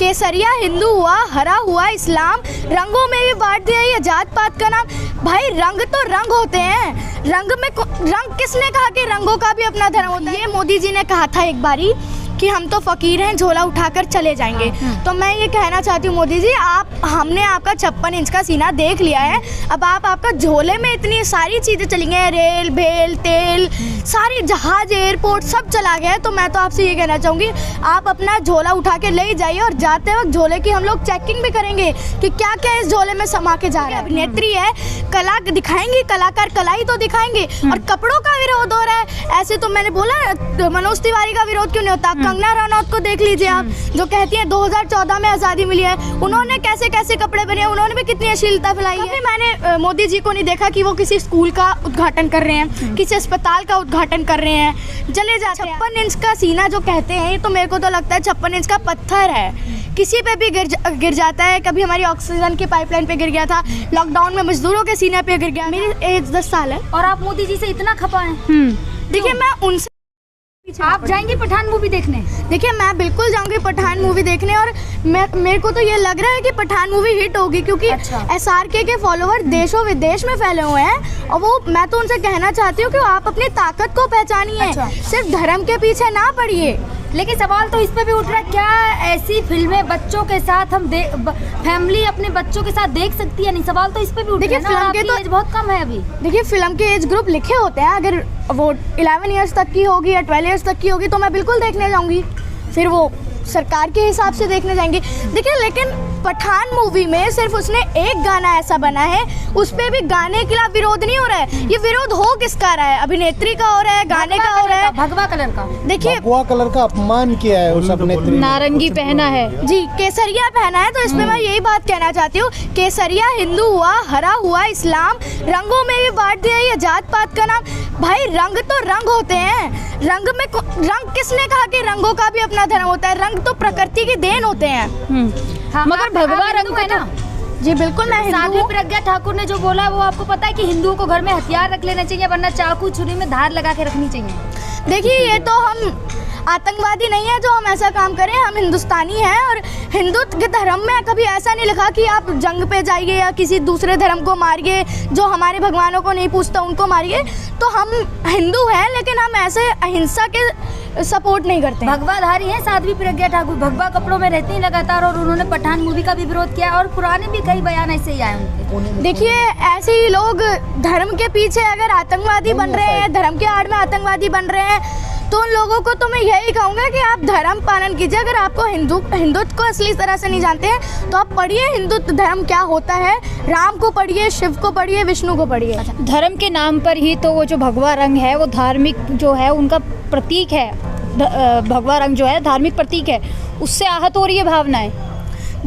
केसरिया हिंदू हुआ, हरा हुआ इस्लाम, रंगों में भी बांट दिया ये जात पात का नाम। भाई रंग तो रंग होते हैं, रंग किसने कहा कि रंगों का भी अपना धर्म होता है? ये मोदी जी ने कहा था एक बारी कि हम तो फकीर हैं, झोला उठाकर चले जाएंगे। तो मैं ये कहना चाहती हूँ मोदी जी, हमने आपका 56 इंच का सीना देख लिया है, अब आपका झोले में इतनी सारी चीज़ें चली गई हैं, रेल भेल तेल सारी जहाज एयरपोर्ट सब चला गया है। तो मैं तो आपसे ये कहना चाहूँगी आप अपना झोला उठा के ले जाइए और जाते वक्त झोले की हम लोग चेकिंग भी करेंगे कि क्या क्या इस झोले में समा के जा रहा है। अभिनेत्री है, कला दिखाएंगी, कलाकार कला ही तो दिखाएंगे। और कपड़ों का विरोध हो रहा है, ऐसे तो मैंने बोला मनोज तिवारी का विरोध क्यों नहीं होता? कंगना रनौत को देख लीजिए आप, जो कहती हैं 2014 में आज़ादी मिली है, उन्होंने कैसे कैसे कपड़े पहने, उन्होंने भी कितनी अश्लीलता फैलाई है। मैंने मोदी जी को नहीं देखा कि वो किसी स्कूल का उद्घाटन कर रहे हैं, किसी अस्पताल का उद्घाटन कर रहे हैं, चले जाते हैं। 56 इंच का सीना जो कहते हैं, ये तो मेरे को तो लगता है 56 इंच का पत्थर है, किसी पे भी गिर जाता है। कभी हमारी ऑक्सीजन की पाइपलाइन पे गिर गया था, लॉकडाउन में मजदूरों के सीने पे गिर गया। मेरी एज 10 साल है और आप मोदी जी से इतना खपा हैं। देखिए मैं उनसे, आप जाएंगे पठान मूवी देखने? देखिए मैं बिल्कुल जाऊंगी पठान मूवी देखने, और मेरे को तो ये लग रहा है कि पठान मूवी हिट होगी, क्योंकि SRK के फॉलोवर देशों विदेश में फैले हुए हैं। और वो मैं तो उनसे कहना चाहती हूँ कि आप अपनी ताकत को पहचानिए, सिर्फ धर्म के पीछे ना पड़िए। लेकिन सवाल तो इस पे भी उठ रहा है, क्या ऐसी फिल्में बच्चों के साथ हम फैमिली अपने बच्चों के साथ देख सकती है? नहीं, सवाल तो इस पे भी उठ रहा है ना। फिल्म के तो एज बहुत कम है अभी। देखिए फिल्म के एज ग्रुप लिखे होते हैं, अगर वो 11 ईयर्स तक की होगी या 12 ईयर्स तक की होगी तो मैं बिल्कुल देखने जाऊंगी, फिर वो सरकार के हिसाब से देखने जाएंगे। देखिए लेकिन पठान मूवी में सिर्फ उसने एक गाना ऐसा बना है, उस पे भी गाने के खिलाफ विरोध नहीं हो रहा है। ये विरोध हो किसका रहा है? अभिनेत्री का हो रहा है, गाने का हो रहा है, भगवा कलर का। देखिए भगवा कलर का अपमान किया है उस अभिनेत्री, नारंगी पहना है जी, केसरिया पहना है। तो इसमें मैं यही बात कहना चाहती हूँ, केसरिया हिंदू हुआ, हरा हुआ इस्लाम, रंगों में भी बांट दिया ये जात पात का नाम। भाई रंग तो रंग होते हैं, रंग किसने कहा कि रंगों का भी अपना धर्म होता है? रंग तो प्रकृति की देन होते हैं। मगर भगवा रंग है ना। जी बिल्कुल मैं साध्वी प्रज्ञा ठाकुर ने जो बोला वो आपको पता है कि हिंदुओं को घर में हथियार रख लेना चाहिए, वरना चाकू छुरी में धार लगा के रखनी चाहिए। देखिए ये तो हम आतंकवादी नहीं है जो हम ऐसा काम करें, हम हिंदुस्तानी हैं। और हिंदू के धर्म में कभी ऐसा नहीं लिखा कि आप जंग पे जाइए या किसी दूसरे धर्म को मारिए, जो हमारे भगवानों को नहीं पूछता उनको मारिए। तो हम हिंदू हैं, लेकिन हम ऐसे अहिंसा के सपोर्ट नहीं करते। भगवाधारी हैं साध्वी प्रज्ञा ठाकुर, भगवा कपड़ों में रहती हैं लगातार, और उन्होंने पठान मूवी का भी विरोध किया और पुराने भी कई बयान ऐसे ही आए उनके। देखिए ऐसे ही लोग धर्म के पीछे अगर आतंकवादी बन रहे हैं, धर्म के आड़ में आतंकवादी बन रहे हैं, तो उन लोगों को तो मैं यही कहूँगा कि आप धर्म पालन कीजिए। अगर आपको हिंदुत्व को असली तरह से नहीं जानते हैं तो आप पढ़िए हिंदू धर्म क्या होता है, राम को पढ़िए, शिव को पढ़िए, विष्णु को पढ़िए। धर्म के नाम पर ही तो वो जो भगवा रंग है वो धार्मिक जो है उनका प्रतीक है। भगवा रंग जो है धार्मिक प्रतीक है, उससे आहत हो रही है भावनाएं।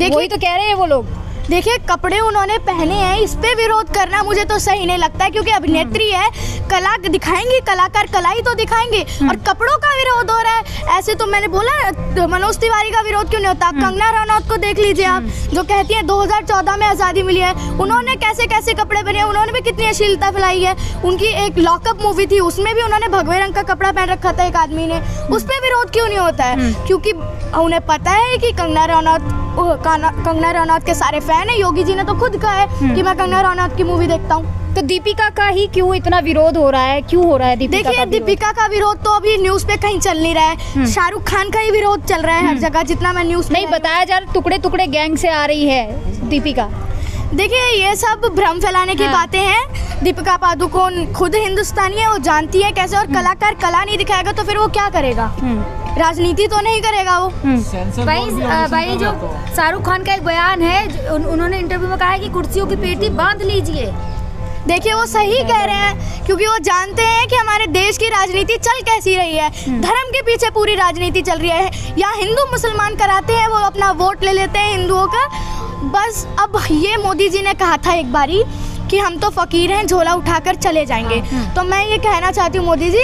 वही तो कह रहे हैं वो लोग। देखिए कपड़े उन्होंने पहने हैं, इस पे विरोध करना मुझे तो सही नहीं लगता है, क्योंकि अभिनेत्री है, कला दिखाएंगी, कलाकार कला ही तो दिखाएंगे। और कपड़ों का विरोध हो रहा है, ऐसे तो मैंने बोला मनोज तिवारी का विरोध क्यों नहीं होता? कंगना रनौत को देख लीजिए आप, जो कहती हैं 2014 में आज़ादी मिली है, उन्होंने कैसे कैसे कपड़े पहने, उन्होंने भी कितनी अश्लीलता फैलाई है। उनकी एक लॉकअप मूवी थी, उसमें भी उन्होंने भगवे रंग का कपड़ा पहन रखा था एक आदमी ने, उस पर विरोध क्यों नहीं होता है? क्योंकि उन्हें पता है कि कंगना रनौत के सारे फैन है। योगी जी ने तो खुद कहा है कि मैं कंगना रनौत की मूवी देखता हूँ। तो दीपिका का ही क्यों इतना विरोध हो रहा है? क्यों हो रहा है दीपिका? देखिए दीपिका का विरोध तो अभी न्यूज़ पे कहीं चल नहीं रहा है, शाहरुख खान का ही विरोध चल रहा है हर जगह, जितना मैं न्यूज़ नहीं बताया जा रहा, टुकड़े टुकड़े गैंग से आ रही है दीपिका। देखिए ये सब भ्रम फैलाने की बातें हैं। दीपिका पादुकोण खुद हिंदुस्तानी है, वो जानती है कैसे, और कलाकार कला नहीं दिखाएगा तो फिर वो क्या करेगा? राजनीति तो नहीं करेगा वो। भाई जो शाहरुख खान का एक बयान है, उन्होंने इंटरव्यू में कहा है कि कुर्सियों की पेटी बांध लीजिए। देखिए वो सही कह रहे हैं, क्योंकि वो जानते हैं कि हमारे देश की राजनीति चल कैसी रही है। धर्म के पीछे पूरी राजनीति चल रही है, या हिंदू मुसलमान कराते हैं, वो अपना वोट ले लेते हैं हिंदुओं का बस। अब ये मोदी जी ने कहा था एक बारी कि हम तो फ़कीर हैं, झोला उठाकर चले जाएंगे। तो मैं ये कहना चाहती हूँ मोदी जी,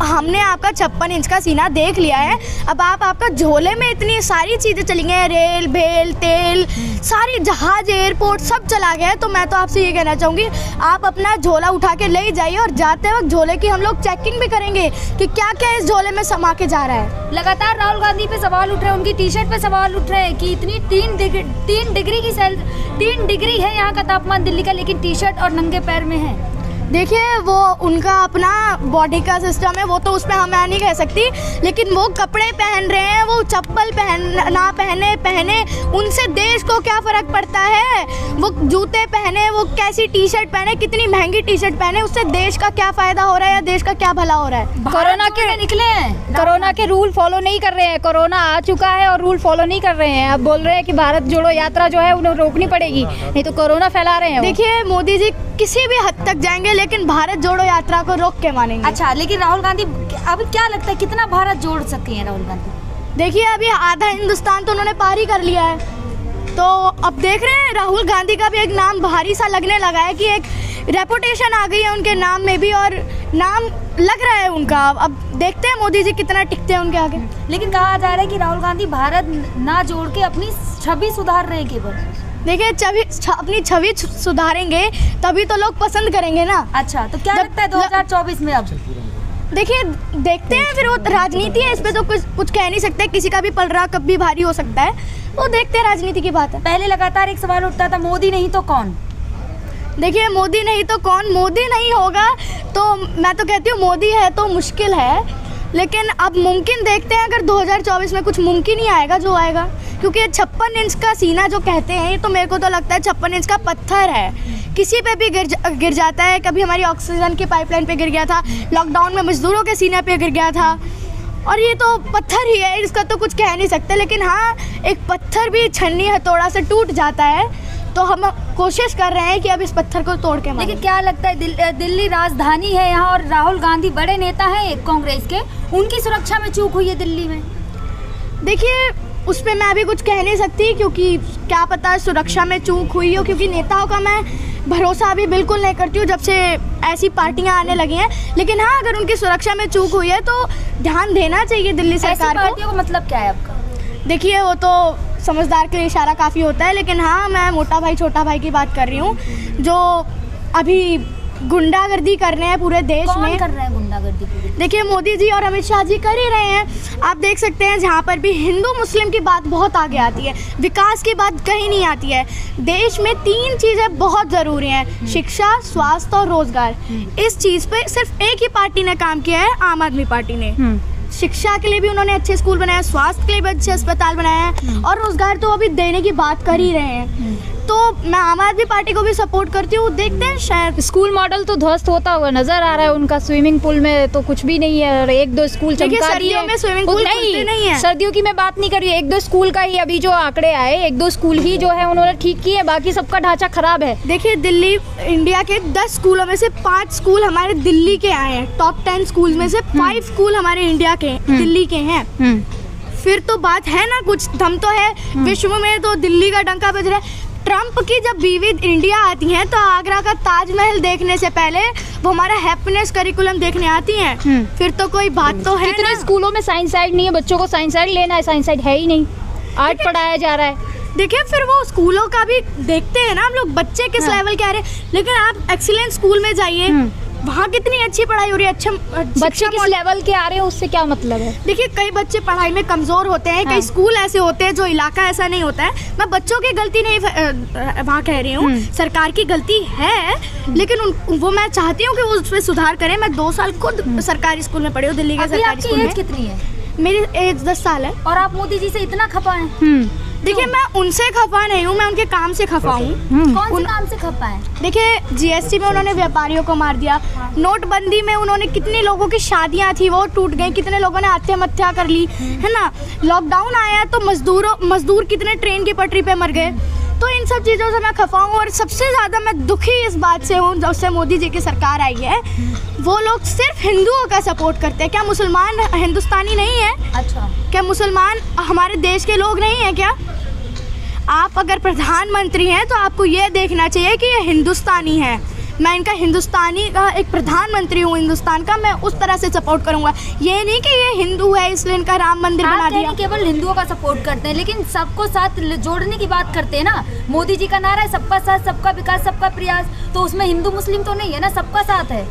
हमने आपका 56 इंच का सीना देख लिया है, अब आपका झोले में इतनी सारी चीज़ें चली गई हैं, रेल भेल तेल सारी जहाज एयरपोर्ट सब चला गया है। तो मैं तो आपसे ये कहना चाहूँगी आप अपना झोला उठा के ले जाइए, और जाते वक्त झोले की हम लोग चेकिंग भी करेंगे कि क्या क्या इस झोले में समा के जा रहा है। लगातार राहुल गांधी पे सवाल उठ रहे हैं, उनकी टी शर्ट पे सवाल उठ रहे हैं कि इतनी 3 डिग्री है यहाँ का तापमान दिल्ली का, लेकिन टी शर्ट और नंगे पैर में है। देखिए वो उनका अपना बॉडी का सिस्टम है, वो तो उस पर हम नहीं कह सकती, लेकिन वो कपड़े पहन रहे हैं, वो चप्पल पहने उनसे देश को क्या फ़र्क पड़ता है। वो जूते पहने, वो कैसी टी शर्ट पहने, कितनी महंगी टी शर्ट पहने, उससे देश का क्या फ़ायदा हो रहा है या देश का क्या भला हो रहा है। कोरोना के निकले हैं, कोरोना के रूल फॉलो नहीं कर रहे हैं, कोरोना आ चुका है और रूल फॉलो नहीं कर रहे हैं। अब बोल रहे हैं कि भारत जोड़ो यात्रा जो है उन्हें रोकनी पड़ेगी, नहीं तो कोरोना फैला रहे हैं। देखिए मोदी जी किसी भी हद तक जाएंगे, लेकिन भारत जोड़ो यात्रा को रोक के मानेंगे। अच्छा, लेकिन राहुल गांधी अभी क्या लगता है कितना भारत जोड़ सकती हैं राहुल गांधी? देखिए अभी आधा हिंदुस्तान तो उन्होंने पार ही कर लिया है, तो अब देख रहे हैं राहुल गांधी का भी एक नाम भारी सा लगने लगा है कि एक रेपुटेशन आ गई है उनके नाम में भी, और नाम लग रहा है उनका। अब देखते हैं मोदी जी कितना टिकते हैं उनके आगे। लेकिन कहा जा रहा है कि राहुल गांधी भारत ना जोड़ के अपनी छवि सुधार रहे हैं केवल। देखिए अपनी छवि सुधारेंगे तभी तो लोग पसंद करेंगे ना। अच्छा, तो क्या लगता है 2024 में? अब देखिए देखते हैं, फिर वो राजनीति है, इस पे तो कुछ कह नहीं सकते, किसी का भी पलड़ा कब भी भारी हो सकता है, वो देखते हैं, राजनीति की बात है। पहले लगातार एक सवाल उठता था, मोदी नहीं तो कौन? देखिए मोदी नहीं तो कौन, मोदी नहीं होगा तो मैं तो कहती हूँ मोदी है तो मुश्किल है, लेकिन अब मुमकिन देखते हैं अगर 2024 में कुछ मुमकिन ही आएगा जो आएगा, क्योंकि ये 56 इंच का सीना जो कहते हैं, ये तो मेरे को तो लगता है 56 इंच का पत्थर है, किसी पे भी गिर जाता है। कभी हमारी ऑक्सीजन की पाइपलाइन पे गिर गया था, लॉकडाउन में मजदूरों के सीने पे गिर गया था, और ये तो पत्थर ही है, इसका तो कुछ कह नहीं सकते। लेकिन हाँ, एक पत्थर भी छन्नी हथौड़ा से टूट जाता है, तो हम कोशिश कर रहे हैं कि अब इस पत्थर को तोड़ के मारें। लेकिन क्या लगता है दिल्ली राजधानी है यहाँ, और राहुल गांधी बड़े नेता हैं कांग्रेस के, उनकी सुरक्षा में चूक हुई है दिल्ली में? देखिए उस पर मैं अभी कुछ कह नहीं सकती, क्योंकि क्या पता सुरक्षा में चूक हुई हो, क्योंकि नेताओं का मैं भरोसा अभी बिल्कुल नहीं करती हूँ जब से ऐसी पार्टियां आने लगी हैं। लेकिन हाँ, अगर उनकी सुरक्षा में चूक हुई है तो ध्यान देना चाहिए दिल्ली सरकार को। पार्टियों का मतलब क्या है आपका? देखिए वो तो समझदार के लिए इशारा काफ़ी होता है, लेकिन हाँ मैं मोटा भाई छोटा भाई की बात कर रही हूँ, जो अभी गुंडागर्दी कर रहे हैं पूरे देश में। कौन कर रहे हैं गुंडागर्दी पूरे? देखिए मोदी जी और अमित शाह जी कर ही रहे हैं। आप देख सकते हैं जहाँ पर भी हिंदू मुस्लिम की बात बहुत आगे आती है, विकास की बात कहीं नहीं आती है। देश में 3 चीज़ें बहुत ज़रूरी हैं, शिक्षा, स्वास्थ्य और रोजगार। इस चीज़ पे सिर्फ एक ही पार्टी ने काम किया है, आम आदमी पार्टी ने। शिक्षा के लिए भी उन्होंने अच्छे स्कूल बनाए, स्वास्थ्य के लिए भी अच्छे अस्पताल बनाए हैं, और रोजगार तो अभी देने की बात कर ही रहे हैं। तो मैं आम आदमी पार्टी को भी सपोर्ट करती हूँ। देखते हैं, शायद स्कूल मॉडल तो ध्वस्त होता हुआ नजर आ रहा है उनका। स्विमिंग पूल में तो कुछ भी नहीं है, और 1-2 स्कूल चमका दिए। सर्दियों में स्विमिंग पूल नहीं है, सर्दियों की मैं बात नहीं कर रही, 1-2 स्कूल का ही अभी जो आंकड़े आए, 1-2 स्कूल ही जो है उन्होंने ठीक किए, बाकी सबका ढांचा खराब है। देखिए दिल्ली इंडिया के 10 स्कूलों में से 5 स्कूल हमारे दिल्ली के आए हैं, टॉप 10 स्कूल में से 5 स्कूल हमारे इंडिया के दिल्ली के हैं। फिर तो बात है ना, कुछ दम तो है। विश्व में तो दिल्ली का डंका बज रहा है। ट्रम्प की जब बीवी इंडिया आती हैं तो आगरा का ताजमहल देखने से पहले वो हमारा हैप्पीनेस करिकुलम देखने आती हैं। फिर तो कोई बात तो है ना। स्कूलों में साइंस साइड नहीं है, बच्चों को साइंस साइड लेना है, साइंस साइड है ही नहीं, आर्ट पढ़ाया जा रहा है। देखिए फिर वो स्कूलों का भी देखते हैं ना हम लोग, बच्चे किस लेवल के आ रहे हैं। लेकिन आप एक्सीलेंट स्कूल में जाइए, वहाँ कितनी अच्छी पढ़ाई हो रही है, अच्छा बच्चे किस लेवल के आ रहे हैं उससे क्या मतलब है। देखिए कई बच्चे पढ़ाई में कमज़ोर होते हैं, कई स्कूल ऐसे होते हैं जो इलाका ऐसा नहीं होता है। मैं बच्चों की गलती नहीं वहाँ कह रही हूँ, सरकार की गलती है, लेकिन वो मैं चाहती हूँ कि वो उस पर सुधार करें। मैं 2 साल खुद सरकारी स्कूल में पढ़ी हूँ, दिल्ली के सरकारी स्कूल में। कितनी है? मेरी एज 10 साल है। और आप मोदी जी से इतना खपा हैं? देखिए मैं उनसे खफा नहीं हूँ, मैं उनके काम से खफा हूँ। कौन से काम से खपा है? देखिए जीएसटी में उन्होंने व्यापारियों को मार दिया, नोटबंदी में उन्होंने कितनी लोगों की शादियाँ थी वो टूट गई, कितने लोगों ने आत्महत्या कर ली है ना। लॉकडाउन आया तो मजदूर कितने ट्रेन की पटरी पे मर गए। तो इन सब चीज़ों से मैं खफा हूँ, और सबसे ज़्यादा मैं दुखी इस बात से हूँ जब से मोदी जी की सरकार आई है, वो लोग सिर्फ हिंदुओं का सपोर्ट करते हैं। क्या मुसलमान हिंदुस्तानी नहीं है? अच्छा, क्या मुसलमान हमारे देश के लोग नहीं हैं क्या? आप अगर प्रधानमंत्री हैं तो आपको ये देखना चाहिए कि ये हिंदुस्तानी है। मैं इनका हिंदुस्तानी का एक प्रधानमंत्री हूँ हिंदुस्तान का, मैं उस तरह से सपोर्ट करूँगा। ये नहीं कि ये हिंदू है इसलिए इनका राम मंदिर बना दिया। केवल हिंदुओं का सपोर्ट करते हैं, लेकिन सबको साथ जोड़ने की बात करते हैं ना। मोदी जी का नारा है सबका साथ, सबका विकास, सबका प्रयास, तो उसमें हिंदू मुस्लिम तो नहीं है ना, सबका साथ है।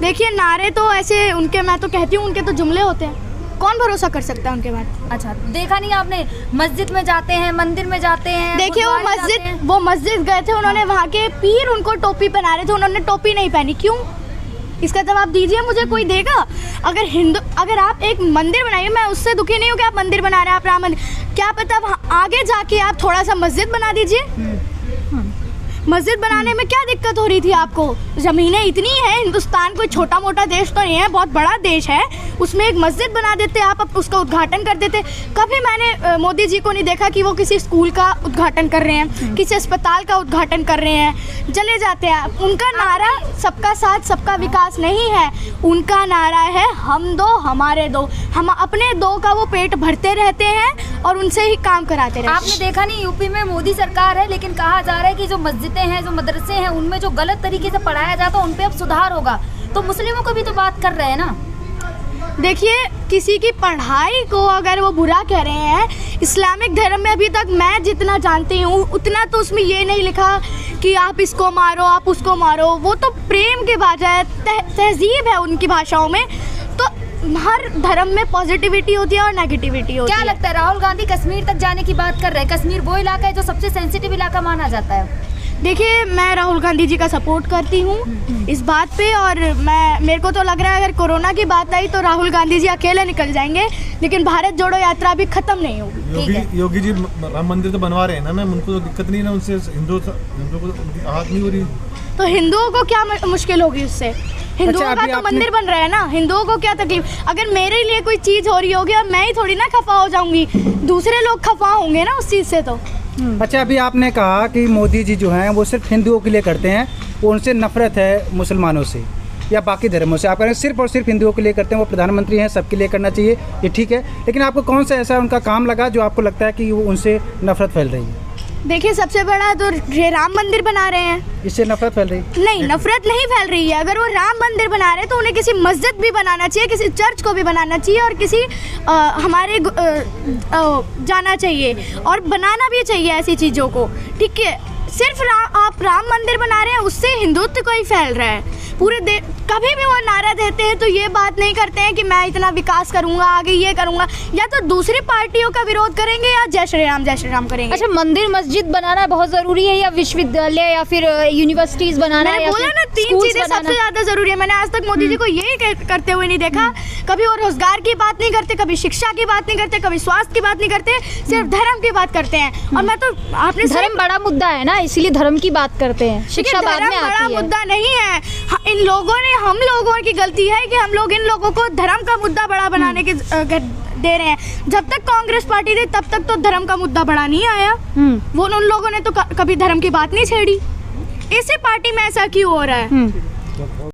देखिए नारे तो ऐसे उनके, मैं तो कहती हूँ उनके तो जुमले होते हैं, कौन भरोसा कर सकता है उनके बाद। अच्छा, देखा नहीं आपने, मस्जिद में जाते हैं, मंदिर में जाते हैं। देखिए वो मस्जिद गए थे, उन्होंने वहाँ के पीर उनको टोपी पहना रहे थे, उन्होंने टोपी नहीं पहनी, क्यों? इसका जवाब दीजिए मुझे, कोई देगा? अगर आप एक मंदिर बनाइए, मैं उससे दुखी नहीं हूँ कि आप मंदिर बना रहे हैं, आप राम मंदिर, क्या पता वहाँ आगे जाके आप थोड़ा सा मस्जिद बना दीजिए। मस्जिद बनाने में क्या दिक्कत हो रही थी आपको? ज़मीनें इतनी हैं, हिंदुस्तान कोई छोटा मोटा देश तो नहीं है, बहुत बड़ा देश है, उसमें एक मस्जिद बना देते आप, उसका उद्घाटन कर देते। कभी मैंने मोदी जी को नहीं देखा कि वो किसी स्कूल का उद्घाटन कर रहे हैं, किसी अस्पताल का उद्घाटन कर रहे हैं, चले जाते हैं। उनका नारा सबका साथ सबका विकास नहीं है, उनका नारा है हम दो हमारे दो। हम अपने दो का वो पेट भरते रहते हैं और उनसे ही काम कराते रहते हैं। आपने देखा नहीं, यूपी में मोदी सरकार है, लेकिन कहा जा रहा है कि जो मस्जिदें हैं, जो मदरसे हैं, उनमें जो गलत तरीके से पढ़ाया जाता है उन पे अब सुधार होगा। तो मुस्लिमों को भी तो बात कर रहे हैं ना। देखिए किसी की पढ़ाई को अगर वो बुरा कह रहे हैं, इस्लामिक धर्म में अभी तक मैं जितना जानती हूँ उतना तो उसमें ये नहीं लिखा कि आप इसको मारो आप उसको मारो। वो तो प्रेम के भाषा है, तहजीब है उनकी भाषाओं में। तो हर धर्म में पॉजिटिविटी होती है और नेगेटिविटी होती है। क्या लगता है, राहुल गांधी कश्मीर तक जाने की बात कर रहे हैं? कश्मीर वो इलाका है जो सबसे सेंसिटिव इलाका माना जाता है। देखिए मैं राहुल गांधी जी का सपोर्ट करती हूँ इस बात पे, और मेरे को तो लग रहा है अगर कोरोना की बात आई तो राहुल गांधी जी अकेले निकल जाएंगे, लेकिन भारत जोड़ो यात्रा भी खत्म नहीं होगी। योगी जी राम मंदिर तो बनवा रहे हैं ना मैम, उनको तो दिक्कत नहीं है ना, उनसे हिंदुओं को आहत नहीं हो रही। तो हिंदुओं को क्या मुश्किल होगी उससे? हिंदुओं का तो मंदिर बन रहा है ना, हिंदुओं को क्या तकलीफ? अगर मेरे लिए कोई चीज़ हो रही होगी और मैं ही थोड़ी ना खफा हो जाऊंगी, दूसरे लोग खफा होंगे ना उस चीज़ से। तो अच्छा, अभी आपने कहा कि मोदी जी जो हैं वो सिर्फ हिंदुओं के लिए करते हैं, वो उनसे नफरत है मुसलमानों से या बाकी धर्मों से। आप कह रहे हैं सिर्फ और सिर्फ हिंदुओं के लिए करते हैं, वो प्रधानमंत्री हैं, सबके लिए करना चाहिए, ये ठीक है, लेकिन आपको कौन सा ऐसा उनका काम लगा जो आपको लगता है कि वो उनसे नफरत फैल रही है? देखिए सबसे बड़ा तो ये राम मंदिर बना रहे हैं, इससे नफरत फैल रही है? नहीं, नफरत नहीं फैल रही है। अगर वो राम मंदिर बना रहे हैं तो उन्हें किसी मस्जिद भी बनाना चाहिए, किसी चर्च को भी बनाना चाहिए, और किसी हमारे जाना चाहिए और बनाना भी चाहिए ऐसी चीज़ों को, ठीक है। सिर्फ आप राम मंदिर बना रहे हैं, उससे हिंदुत्व को ही फैल रहा है पूरे कभी भी वो नारा देते हैं तो ये बात नहीं करते हैं कि मैं इतना विकास करूंगा, आगे ये करूंगा, या तो दूसरी पार्टियों का विरोध करेंगे या जय श्री राम करेंगे। अच्छा, मंदिर मस्जिद बनाना बहुत जरूरी है या विश्वविद्यालय या फिर यूनिवर्सिटीज बनाना? मैंने बोला ना, तीन चीजें सबसे ज्यादा जरूरी है। मैंने आज तक मोदी जी को यही करते हुए नहीं देखा। कभी वो रोजगार की बात नहीं करते, कभी शिक्षा की बात नहीं करते, कभी स्वास्थ्य की बात नहीं करते, सिर्फ धर्म की बात करते हैं। और मैं तो आपने धर्म बड़ा मुद्दा है ना, इसलिए धर्म की बात करते हैं, शिक्षा बाद में आती है। बड़ा मुद्दा नहीं है, हम लोगों की गलती है कि हम लोग इन लोगों को धर्म का मुद्दा बड़ा बनाने के दे रहे हैं। जब तक कांग्रेस पार्टी थी तब तक तो धर्म का मुद्दा बड़ा नहीं आया, वो उन लोगों ने तो कभी धर्म की बात नहीं छेड़ी। इसी पार्टी में ऐसा क्यों हो रहा है?